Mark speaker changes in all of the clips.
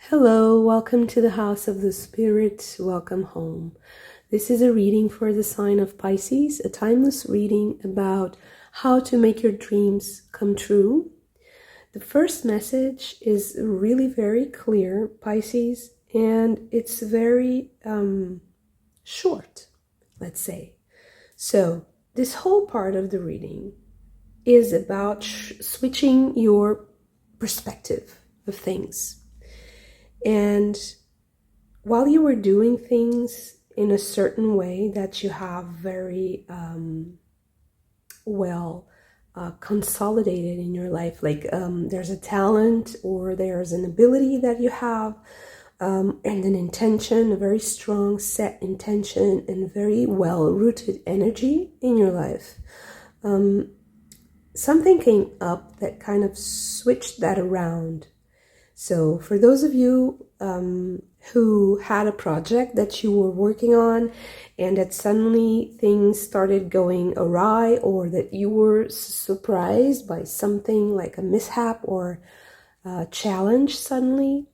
Speaker 1: Hello, welcome to the House of the Spirits. Welcome home. This is a reading for the sign of Pisces, a timeless reading about how to make your dreams come true. The first message is really very clear, Pisces, and it's very short, let's say. So this whole part of the reading is about switching your perspective of things. And while you were doing things in a certain way that you have very well consolidated in your life, like there's a talent or there's an ability that you have, and an intention, a very strong set intention and very well-rooted energy in your life, something came up that kind of switched that around. So for those of you who had a project that you were working on and that suddenly things started going awry, or that you were surprised by something like a mishap or a challenge suddenly,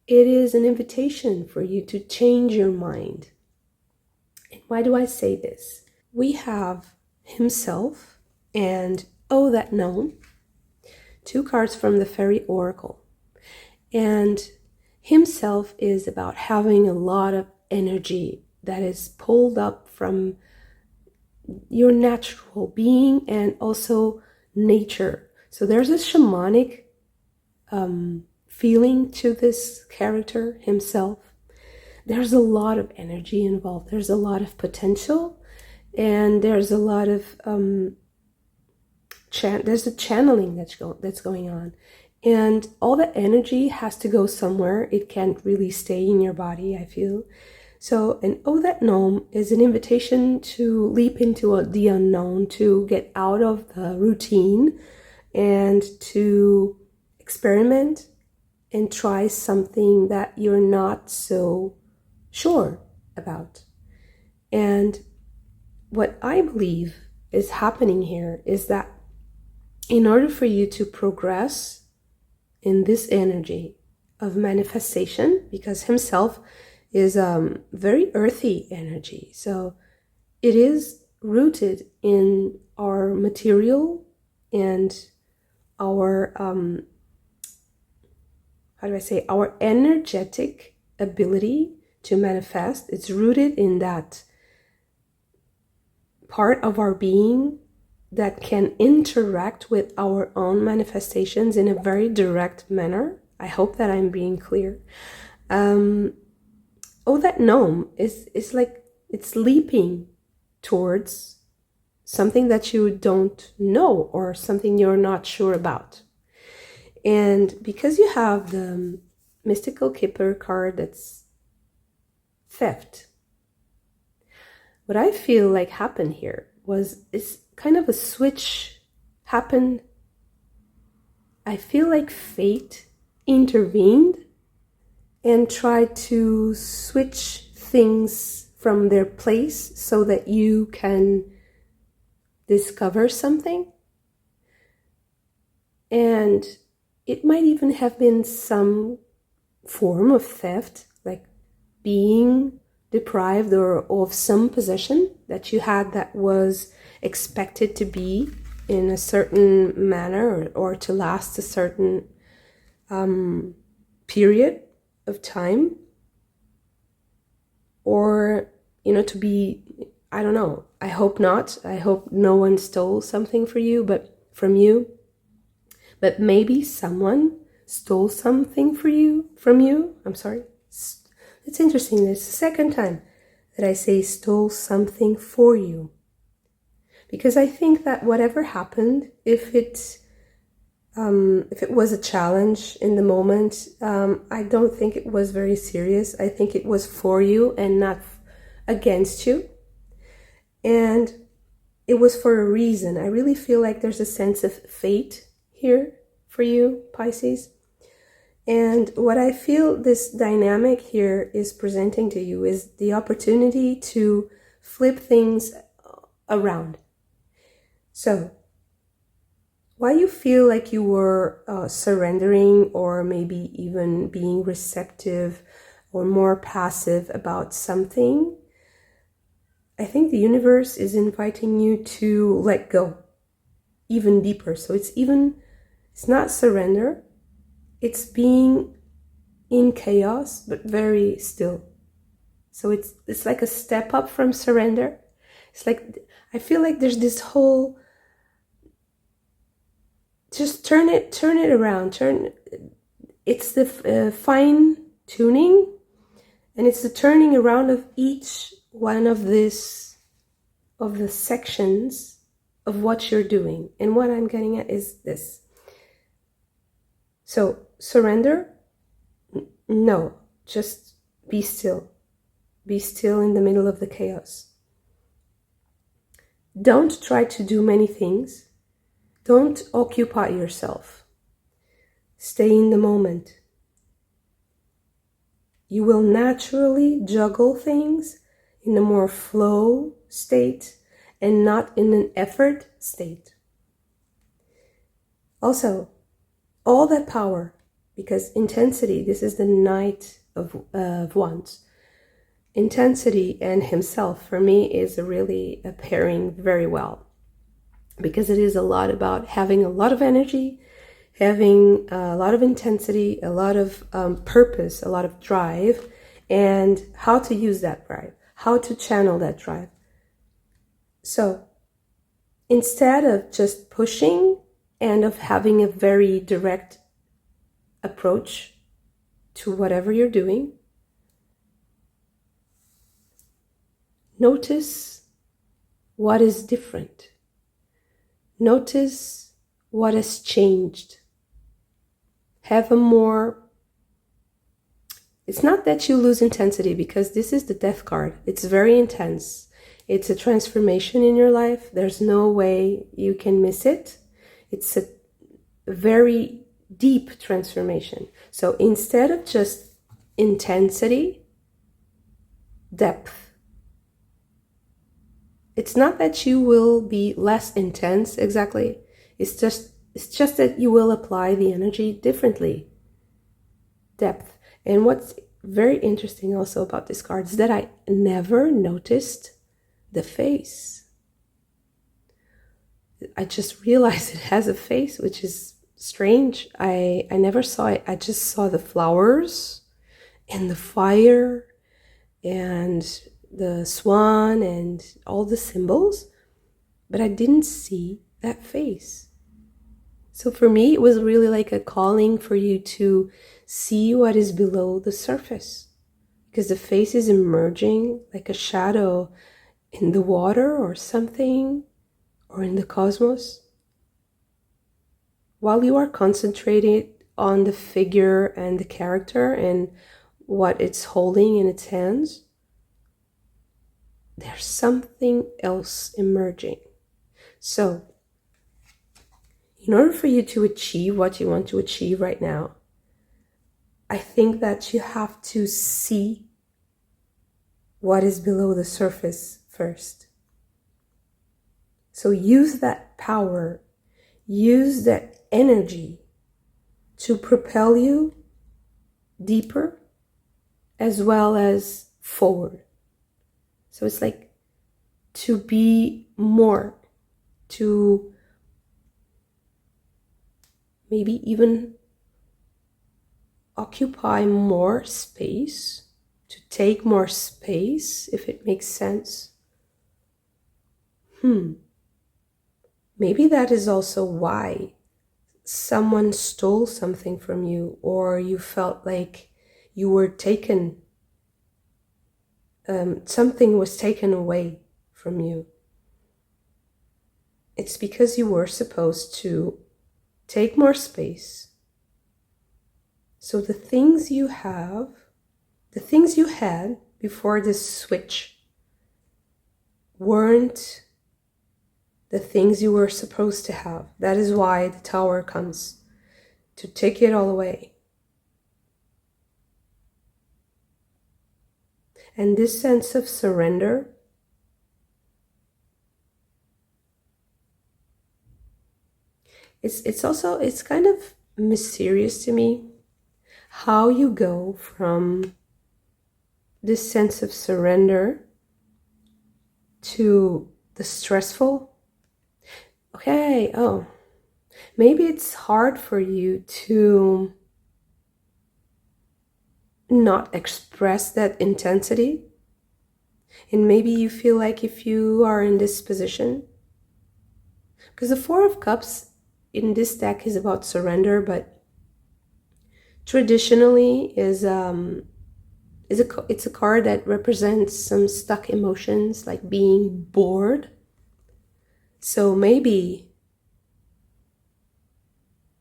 Speaker 1: it is an invitation for you to change your mind. And why do I say this? We have Himself and Oh That Gnome, two cards from the Fairy Oracle. And Himself is about having a lot of energy that is pulled up from your natural being and also nature. So there's a shamanic feeling to this character, Himself. There's a lot of energy involved. There's a lot of potential, and there's a lot of there's a channeling that's going on. And all the energy has to go somewhere. It can't really stay in your body, I feel. So an Oh That Gnome is an invitation to leap into the unknown, to get out of the routine and to experiment and try something that you're not so sure about. And what I believe is happening here is that in order for you to progress in this energy of manifestation, because Himself is very earthy energy, so it is rooted in our material and our our energetic ability to manifest. It's rooted in that part of our being that can interact with our own manifestations in a very direct manner. I hope that I'm being clear. Oh That Gnome is like it's leaping towards something that you don't know or something you're not sure about. And because you have the mystical Kipper card, that's theft, what I feel like happened here is kind of a switch happened. I feel like fate intervened and tried to switch things from their place so that you can discover something. And it might even have been some form of theft, like being deprived or of some possession that you had that was expected to be in a certain manner or to last a certain period of time, or to be, I don't know, I hope not, I hope no one stole something from you, but maybe someone stole something from you. I'm sorry, it's interesting, it's the second time that I say stole something for you. Because I think that whatever happened, if it was a challenge in the moment, I don't think it was very serious. I think it was for you and not against you. And it was for a reason. I really feel like there's a sense of fate here for you, Pisces. And what I feel this dynamic here is presenting to you is the opportunity to flip things around. So, why you feel like you were surrendering, or maybe even being receptive or more passive about something. I think the universe is inviting you to let go even deeper. So it's not surrender, it's being in chaos, but very still. So it's like a step up from surrender. It's like, I feel like there's this whole, just turn it around, it's the fine tuning, and it's the turning around of each one of the sections of what you're doing. And what I'm getting at is this. So surrender, no, just be still. Be still in the middle of the chaos. Don't try to do many things. Don't occupy yourself. Stay in the moment. You will naturally juggle things in a more flow state and not in an effort state. Also, all that power, because intensity, this is the Knight of Wands. Intensity and himself, for me, is really a pairing very well, because it is a lot about having a lot of energy, having a lot of intensity, a lot of purpose, a lot of drive, and how to use that drive, how to channel that drive. So instead of just pushing and of having a very direct approach to whatever you're doing, notice what is different. Notice what has changed. Have a more... It's not that you lose intensity, because this is the Death card. It's very intense. It's a transformation in your life. There's no way you can miss it. It's a very deep transformation. So instead of just intensity, depth. It's not that you will be less intense exactly. It's just that you will apply the energy differently. Depth. And what's very interesting also about this card is that I never noticed the face. I just realized it has a face, which is strange. I never saw it. I just saw the flowers and the fire and the swan and all the symbols, but I didn't see that face. So for me, it was really like a calling for you to see what is below the surface, because the face is emerging like a shadow in the water or something, or in the cosmos. While you are concentrated on the figure and the character and what it's holding in its hands, there's something else emerging. So, in order for you to achieve what you want to achieve right now, I think that you have to see what is below the surface first. So use that power, use that energy to propel you deeper as well as forward. So it's like to be more, to maybe even occupy more space, to take more space, if it makes sense. Maybe that is also why someone stole something from you, or you felt like you were taken, something was taken away from you. It's because you were supposed to take more space. So the things you have, the things you had before this switch weren't the things you were supposed to have. That is why the Tower comes, to take it all away. And this sense of surrender It's kind of mysterious to me how you go from this sense of surrender to the stressful. Okay, oh, maybe it's hard for you to not express that intensity. And maybe you feel like if you are in this position, because the Four of Cups in this deck is about surrender, but traditionally it's a card that represents some stuck emotions, like being bored. So maybe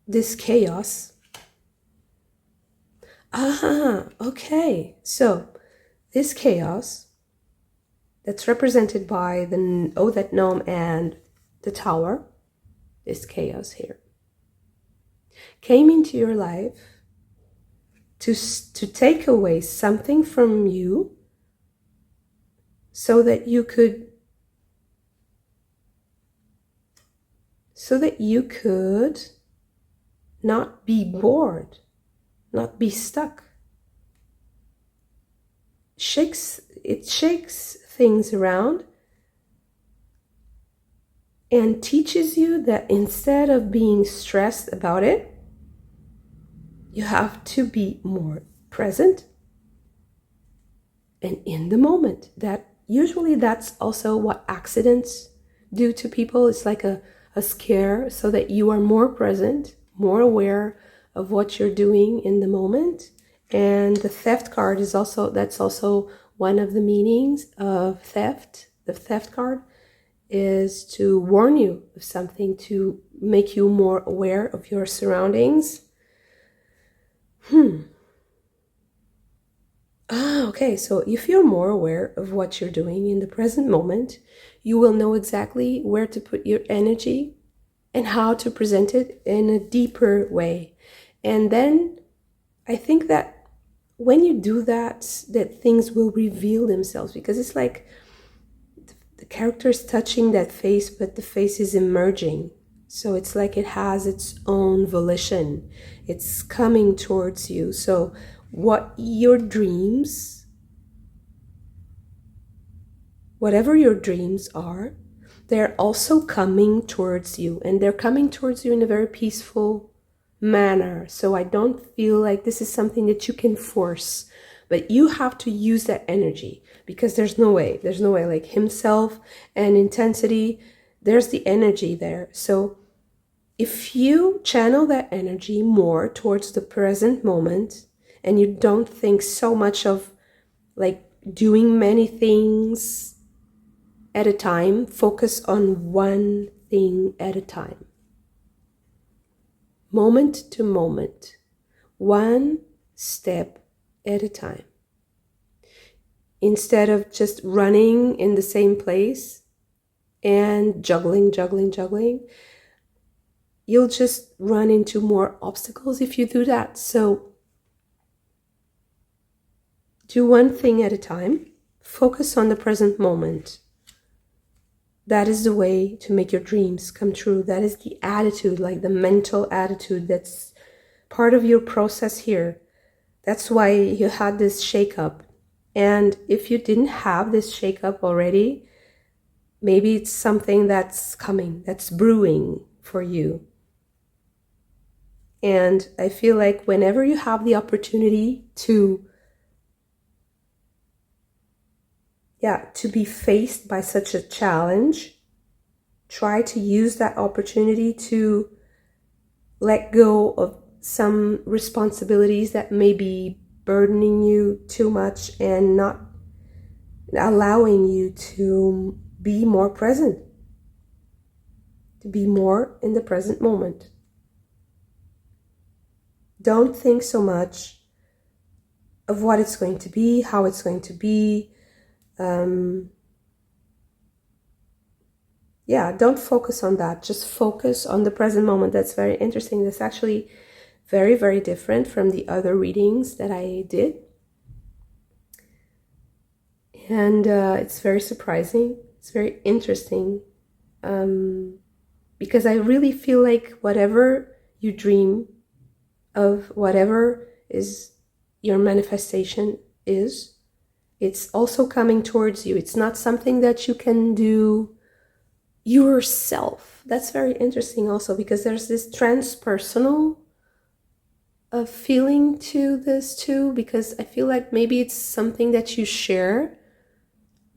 Speaker 1: this chaos. Okay. So this chaos that's represented by the that gnome and the tower, this chaos here, came into your life to take away something from you so that you could not be bored, not be stuck. It shakes things around and teaches you that instead of being stressed about it, you have to be more present and in the moment. That's also what accidents do to people. It's like a scare, so that you are more present, more aware of what you're doing in the moment. And the theft card is that's also one of the meanings of theft. The theft card is to warn you of something, to make you more aware of your surroundings. Okay, so if you're more aware of what you're doing in the present moment, you will know exactly where to put your energy and how to present it in a deeper way. And then I think that when you do that, that things will reveal themselves, because it's like the character is touching that face, but the face is emerging. So it's like it has its own volition. It's coming towards you. So whatever your dreams are, they're also coming towards you, and they're coming towards you in a very peaceful manner. So I don't feel like this is something that you can force, but you have to use that energy, because there's no way like himself and intensity, there's the energy there. So if you channel that energy more towards the present moment, and you don't think so much of like doing many things at a time, focus on one thing at a time, moment to moment, one step at a time. Instead of just running in the same place and juggling, you'll just run into more obstacles if you do that. So do one thing at a time, focus on the present moment. That is the way to make your dreams come true. That is the attitude, like the mental attitude that's part of your process here. That's why you had this shakeup. And if you didn't have this shakeup already, maybe it's something that's coming, that's brewing for you. And I feel like whenever you have the opportunity to be faced by such a challenge, try to use that opportunity to let go of some responsibilities that may be burdening you too much and not allowing you to be more present, to be more in the present moment. Don't think so much of what it's going to be, how it's going to be. Don't focus on that. Just focus on the present moment. That's very interesting. That's actually very, very different from the other readings that I did. And it's very surprising. It's very interesting. because I really feel like whatever you dream of, whatever is your manifestation is, it's also coming towards you. It's not something that you can do yourself. That's very interesting also, because there's this transpersonal feeling to this too, because I feel like maybe it's something that you share.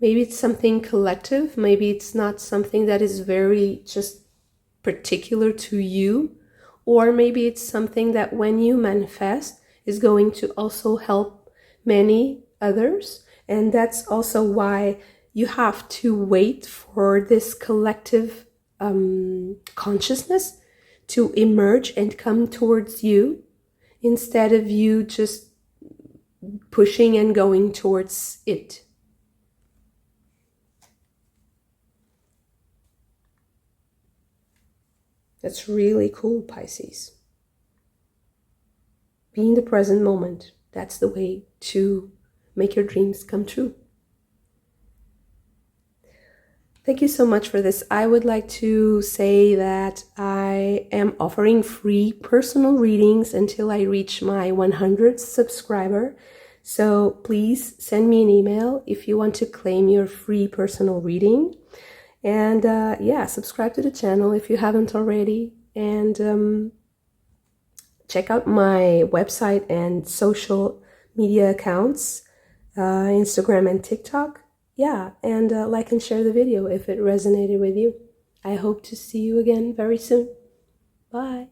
Speaker 1: Maybe it's something collective. Maybe it's not something that is very just particular to you. Or maybe it's something that when you manifest is going to also help many others. And that's also why you have to wait for this collective consciousness to emerge and come towards you, instead of you just pushing and going towards it. That's really cool, Pisces. Be in the present moment. That's the way to make your dreams come true. Thank you so much for this. I would like to say that I am offering free personal readings until I reach my 100th subscriber. So please send me an email if you want to claim your free personal reading. And yeah, subscribe to the channel if you haven't already. And check out my website and social media accounts, Instagram and TikTok. Yeah, and like and share the video if it resonated with you. I hope to see you again very soon. Bye.